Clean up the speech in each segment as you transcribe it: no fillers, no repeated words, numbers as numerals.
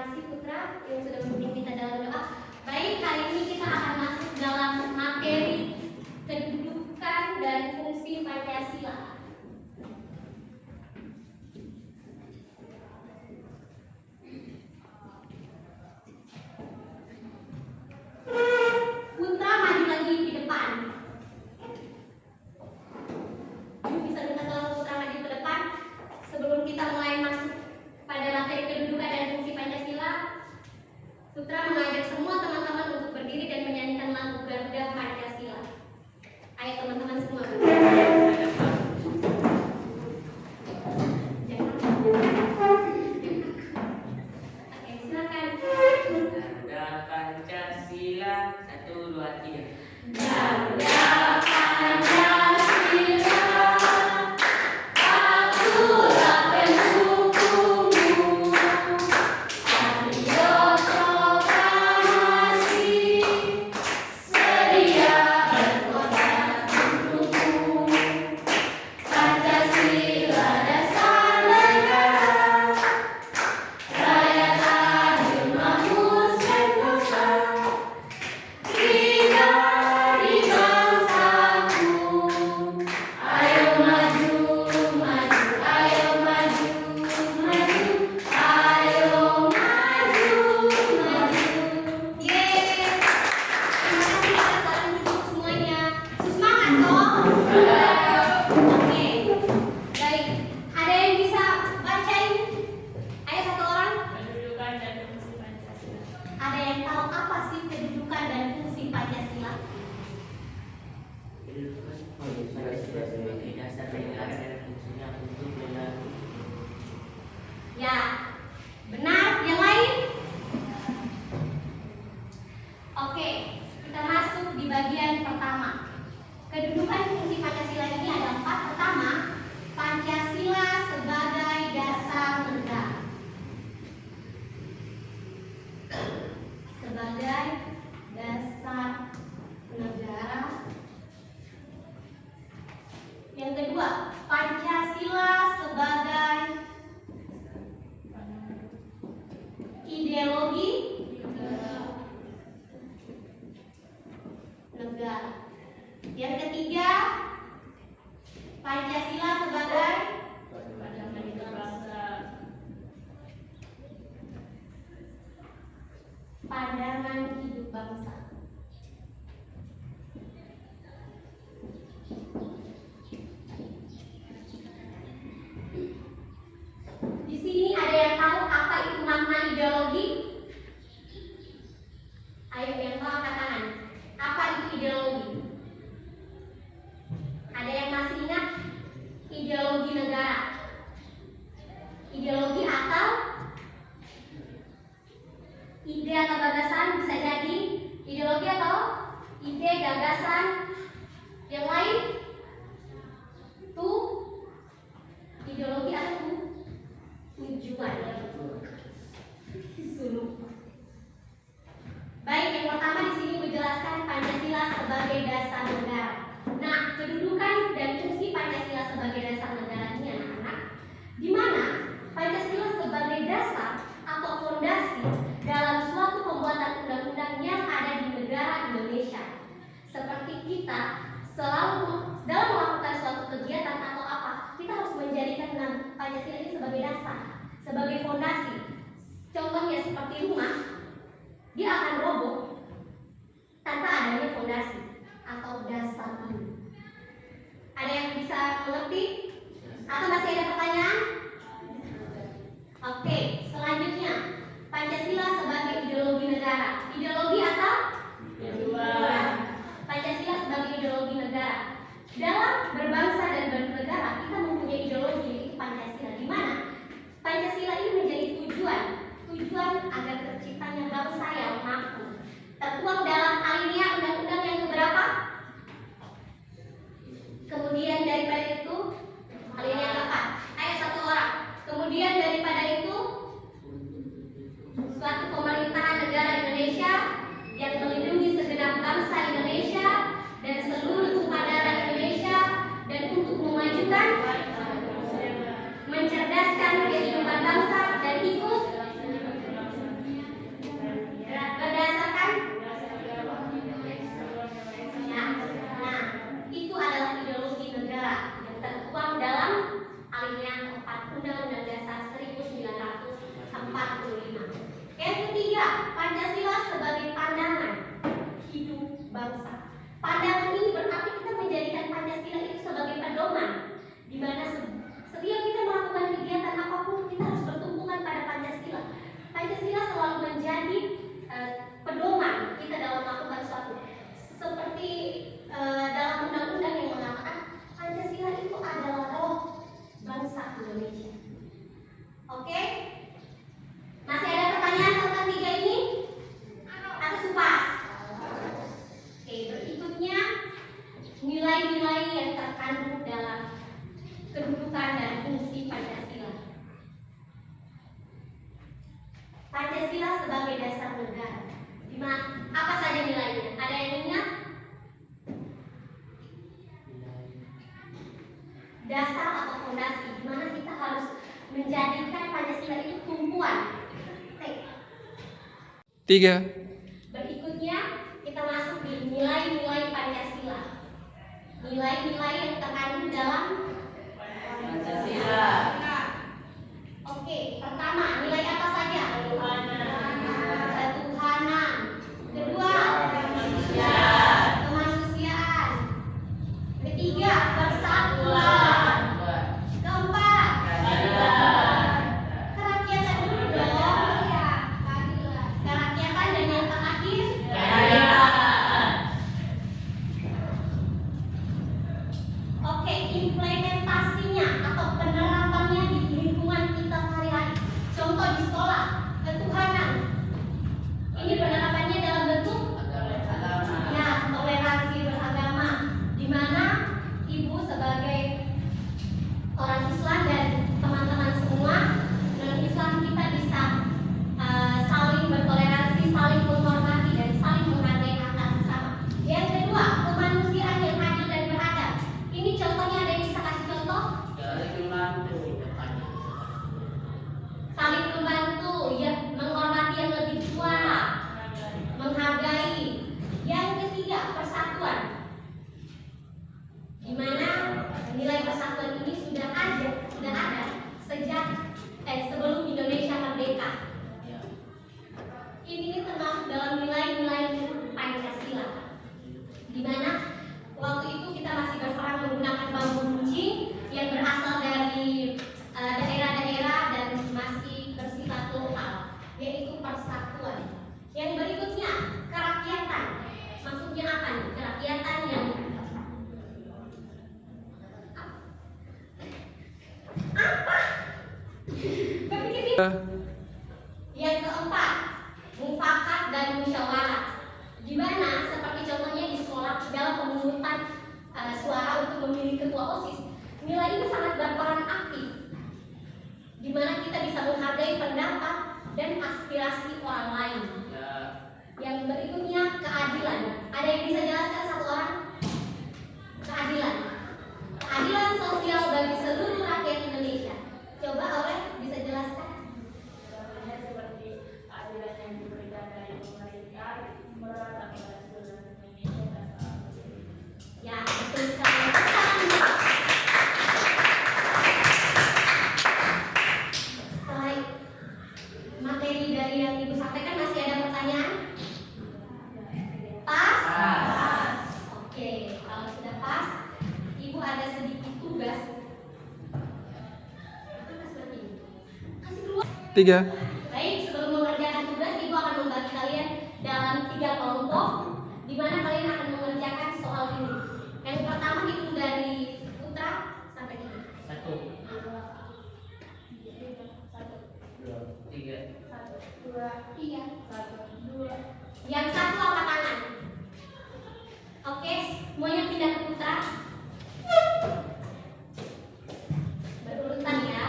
kasih Putra yang sudah memimpin kita dalam doa. Baik, kali ini kita akan masuk dalam materi kedudukan dan fungsi Pancasila. Putra maju lagi di depan. Bisa minta tolong Putra maju ke depan sebelum kita mulai masuk pada materi kedudukan dan fungsi Pancasila. Putra mengajak semua teman-teman untuk berdiri dan menyanyikan lagu Garuda Pancasila. Ayo teman-teman semua. Oke, silakan. Garuda Pancasila 1, 2, 3. Garuda Pancasila, akulah pendukungmu. Ayo proklamasi, sedia berkorban untukmu. Pancasila dasar negara, rakyat adil makmur sentosa. Kita di bangsaku, ayo maju, maju, ayo maju, maju, ayo maju, maju. Yeay. Terima kasih atas salam duduk semuanya. Semangat dong. Oke. Baik. Ada yang bisa bacain? Ayo satu orang. Kedudukan dan fungsi Pancasila. Ada yang tahu apa sih kedudukan dan fungsi Pancasila? Pancasila sebagai dasar negara dan fungsinya untuk melindungi. Ya, benar. Yang lain? Oke, kita masuk di bagian pertama. Kedudukan fungsi Pancasila ini ada 4. Pertama, Pancasila sebagai dasar negara. Sebagai dasar negara. Yang kedua, Pancasila sebagai ideologi negara. Yang ketiga, Pancasila sebagai Pandangan hidup bangsa. pandangan hidup bangsa. Di sini ada yang tahu apa itu makna ideologi? Ayo yang tahu angkat tangan. Apa itu ideologi? Ada yang masih ingat ideologi negara? Ideologi atau ide atau gagasan, bisa jadi ideologi atau ide gagasan yang lain. Tuh ideologi atau tujuan. Suruh. Baik, yang pertama di sini menjelaskan Pancasila sebagai dasar negara. Nah, kedudukan dan fungsi Pancasila sebagai dasar negara ini anak-anak, di mana Pancasila sebagai dasar atau fondasi dalam suatu pembuatan undang-undang yang ada di negara Indonesia. Seperti kita selalu dalam melakukan suatu kegiatan atau apa, kita harus menjadikan Pancasila ini sebagai dasar, sebagai fondasi. Contohnya seperti rumah, dia akan roboh tanpa adanya fondasi atau dasar ini. Ada yang bisa mengerti? Atau masih ada pertanyaan? Oke, selanjutnya Pancasila sebagai ideologi negara. Ideologi atau Tujuan. Pancasila sebagai ideologi negara. Dalam berbangsa dan bernegara, kita mempunyai ideologi yaitu Pancasila, di mana Pancasila ini menjadi tujuan agar terciptanya bangsa yang makmur. Tertuang dalam alinea undang-undang yang keberapa? Kemudian daripada itu alinea keempat. kedudukan dan fungsi Pancasila. Pancasila sebagai dasar negara. Apa saja nilainya? Ada yang ingat? Dasar atau fondasi, di mana kita harus menjadikan Pancasila itu tumpuan. 3. Berikutnya kita masuk di nilai-nilai Pancasila. Nilai-nilai yang terkandung dalam Pancasila. Oke, pertama nilai apa saja? Ketuhanan. Kedua, kemanusiaan. Ketiga, persatuan. Keempat, kerakyatan dulu dong. Ya, kerakyatan dan yang terakhir, oke, implementasinya atau penerapannya di lingkungan kita sehari-hari. Contoh di sekolah, ketuhanan. Ini penerapannya dalam bentuk ya, toleransi beragama, di mana ibu sebagai orang Islam dan teman-teman semua non Islam kita bisa saling bertoleransi, saling menghormati dan saling menghargai antar bersama. Yang kedua, kemanusiaan yang adil dan beradab. Ini contohnya, ada yang bisa kasih contoh? Saling membantu, ya, menghormati yang lebih tua, menghargai. Yang ketiga, persatuan, di mana nilai persatuan ini sudah ada sejak sebelum Indonesia merdeka. Ini termasuk dalam nilai-nilai Pancasila, di mana waktu itu kita masih berperang menggunakan bambu runcing yang berasal dari daerah-daerah dan masih bersifat lokal, yaitu persatuan. Yang berikutnya, kerakyatan. Maksudnya apa nih? Kerakyatan yang apa? Berpikir. Yang keempat, mufakat dan musyawarah. Di mana seperti contohnya di sekolah dalam pemungutan suara untuk memilih ketua OSIS, nilai ini sangat berperan aktif, di mana kita bisa menghargai pendapat dan aspirasi orang lain. Yang berikutnya, keadilan. Ada yang bisa jelaskan satu orang? Keadilan. Keadilan sosial bagi seluruh rakyat Indonesia. Coba Aurel bisa jelaskan? Seperti keadilan yang diberikan dari pemerintah merata kepada seluruh Indonesia tanpa Ya, betul sekali. Setelah materi dari yang Ibu sampaikan, masih ada pertanyaan? Pas? Oke, kalau sudah pas, Ibu ada sedikit tugas. Kasih keluar. 3. Baik, sebelum mengerjakan tugas, Ibu akan membagi kalian dalam 3 kelompok, di mana kalian akan mengerjakan soal ini. Yang pertama hitung dari Putra sampai ini. 1, 2, 3. 2. Yang satu angkat tangan. Oke, semuanya pindah ke Putra. Berurutan ya.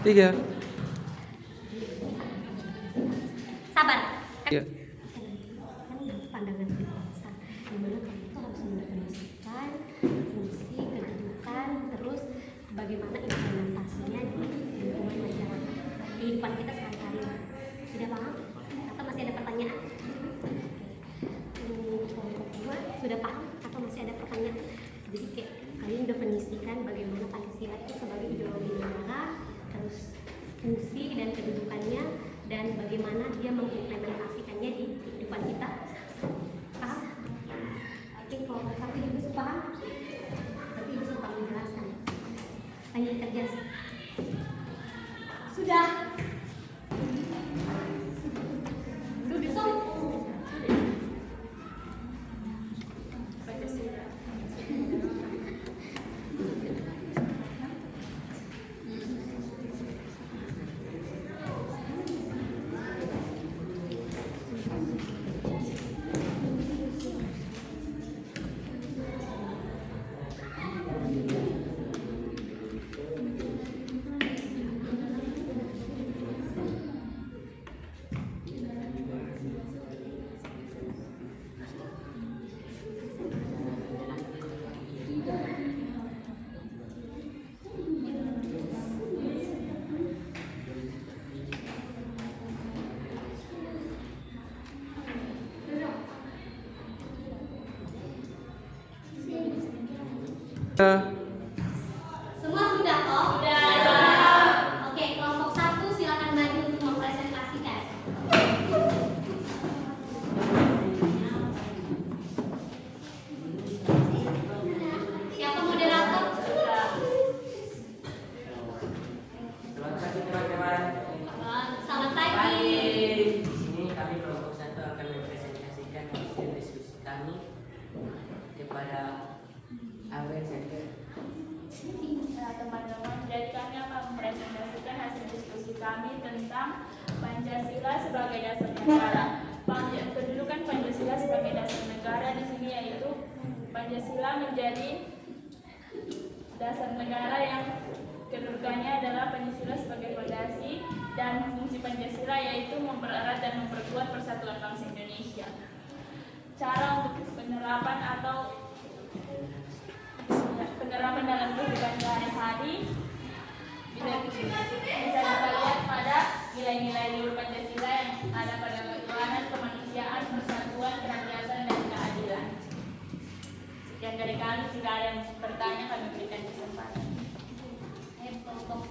3. Sabar. Ya. Pandangan berbahasa dimana kamu itu harus mendefinisikan fungsi, kedudukan, terus bagaimana implementasinya di lingkungan masyarakat, di kehidupan kita sehari-hari. Sudah paham? Atau masih ada pertanyaan? Kelompok 2 sudah paham atau masih ada pertanyaan? Jadi kayak kalian definisikan bagaimana Pancasila itu sebagai ideologi negara, terus fungsi dan kedudukannya, dan bagaimana dia mengimplementasikannya di kehidupan kita. Paham? Oke, kalau satu ibu paham, berarti ibu sempat menjelaskan. Tanya kerja. Sudah. Duduk sok. Pancasila. Semua sudah toh? Sudah. Oke, kelompok 1 silakan maju untuk mempresentasikan. Siapa moderator? Selamat pagi teman-teman. Selamat pagi. Di sini kami kelompok 1 akan mempresentasikan hasil diskusi kami kepada Awen Center. Nah, teman-teman, jadi kami akan mempresentasikan hasil diskusi kami tentang Pancasila sebagai dasar negara. Kedudukan Pancasila sebagai dasar negara di sini yaitu Pancasila menjadi dasar negara yang kedudukannya adalah Pancasila sebagai fondasi, dan fungsi Pancasila yaitu mempererat dan memperkuat persatuan bangsa Indonesia. Cara untuk penerapan dalam kehidupan sehari-hari bisa kita lihat pada nilai-nilai luhur Pancasila yang ada pada ketuhanan, kemanusiaan, persatuan, kerakyatan, dan keadilan. Sekian dari kami. Jika ada yang bertanya, kami berikan kesempatan. Kelompok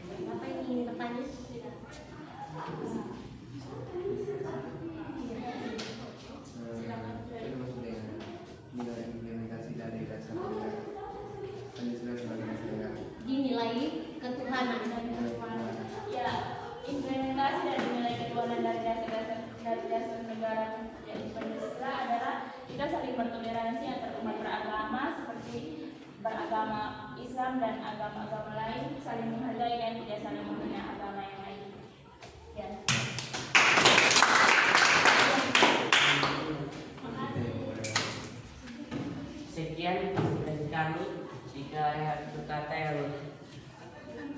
apa yang ingin bertanya? Nilai implementasi dari dasar negara Pancasila sebagai dasar negara. Dinilai ketuhanan. Ya, implementasi dari nilai ketuhanan dari dasar negara yaitu Pancasila adalah kita saling bertoleransi antar umat beragama seperti beragama Islam dan agama-agama lain, saling menghargai dan tidak saling menghina agama yang lain. Ya. Sekian dari kami. Jika ada satu kata yang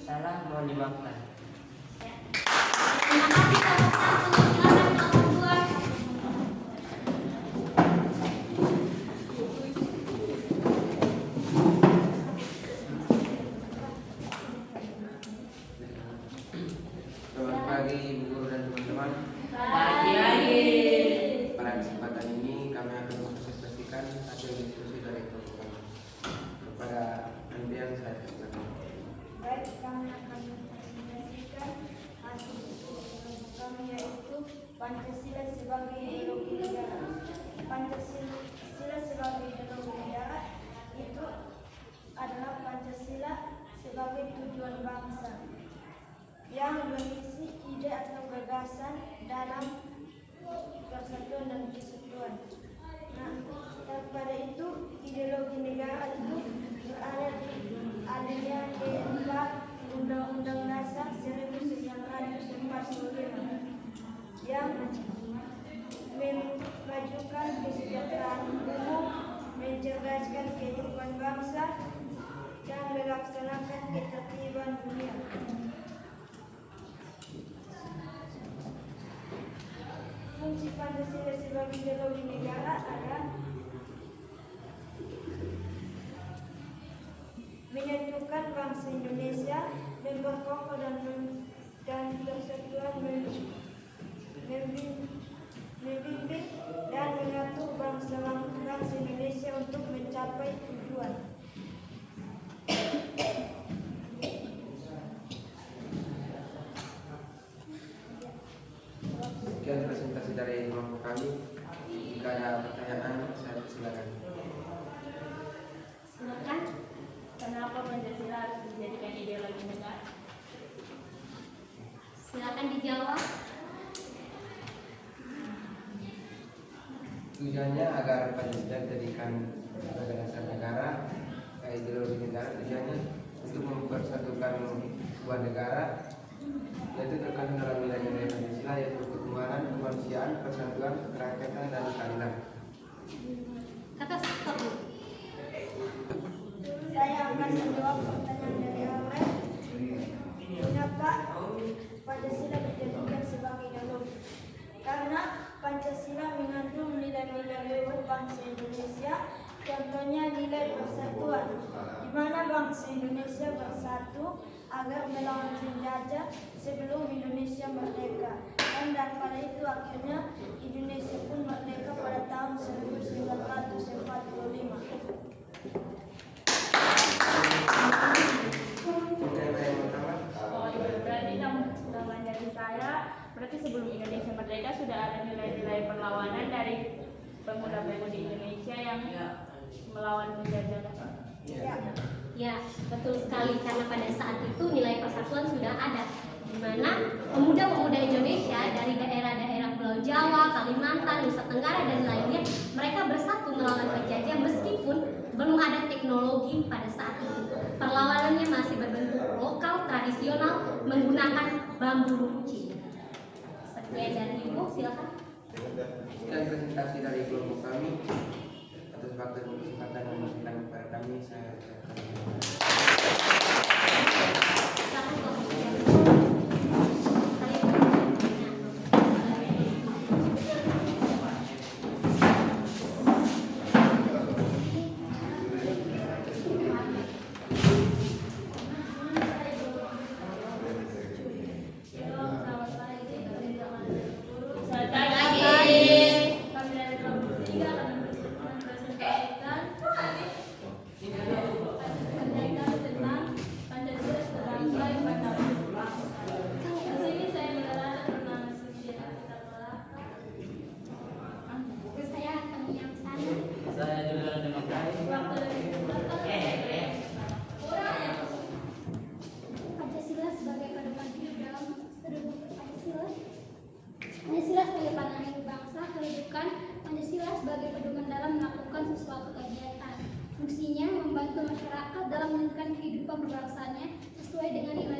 salah, mohon dimaafkan. Terima kasih kelompok 1. Silakan kelompok 2. Selamat pagi Ibu Guru dan teman-teman. Pagi. Pada kesempatan ini kami akan mempresentasikan hasil diskusi dari kelompok kami. Kepada Andrian saya persilakan. Baik, kami akan mempresentasikan hasil diskusi kami yaitu Pancasila sebagai ideologi negara. Pancasila sebagai ideologi negara itu adalah Pancasila sebagai tujuan bangsa yang berisi ide atau gagasan dalam persatuan dan kesatuan. Nah, daripada itu ideologi negara itu berada di alinea ke-4 Undang-Undang Dasar 1945 yang memajukan kesejahteraan umum, mencerdaskan kehidupan bangsa, dan melaksanakan ketertiban dunia. fungsi Pancasila sebagai ideologi negara adalah menyatukan bangsa Indonesia dan berkokoh dan persatuan, membimbing dan mengatur bangsa Indonesia untuk mencapai tujuan. Sekian presentasi dari kelompok kami. Jika ada pertanyaan, saya silakan. Silakan. Kenapa Pancasila harus dijadikan ideologi negara? Silakan dijawab. Tujuannya agar Pancasila dijadikan sebagai dasar negara, ideologi negara. Tujuannya untuk mempersatukan sebuah negara, yaitu terkandung dalam nilai-nilai Pancasila, yaitu ketuhanan, kemanusiaan, persatuan, kerakyatan, dan keadilan. Kata stop. Saya akan menjawab pertanyaan dari Aurel. Kenapa Pancasila dijadikan sebagai ideologi? Karena Pancasila mengandung nilai-nilai luhur bangsa Indonesia, contohnya nilai persatuan, di mana bangsa Indonesia bersatu agar melawan penjajah sebelum Indonesia merdeka. Dan pada itu akhirnya Indonesia pun merdeka pada tahun 1945. Berarti sebelum Indonesia merdeka sudah ada nilai-nilai perlawanan dari pemuda-pemudi Indonesia yang melawan penjajah. Ya, betul sekali, karena pada saat itu nilai persatuan sudah ada, di mana pemuda-pemuda Indonesia dari daerah-daerah Pulau Jawa, Kalimantan, Nusa Tenggara, dan lainnya, mereka bersatu melawan penjajah meskipun belum ada teknologi pada saat itu. Perlawanannya masih berbentuk lokal, tradisional, menggunakan bambu runcing. Sekian dari Ibu, silakan. Sekian presentasi dari kelompok kami. Atas waktu dan kesempatan yang diberikan kepada kami, saya ucapkan terima kasih. Silakan, kelompok tiga. Pancasila sebagai pedoman hidup dalam Pancasila sebagai pandangan hidup bangsa, kedudukan Pancasila sebagai pedoman dalam melakukan sesuatu kegiatan. Fungsinya membantu masyarakat dalam menentukan kehidupan berbangsaannya sesuai dengan nilai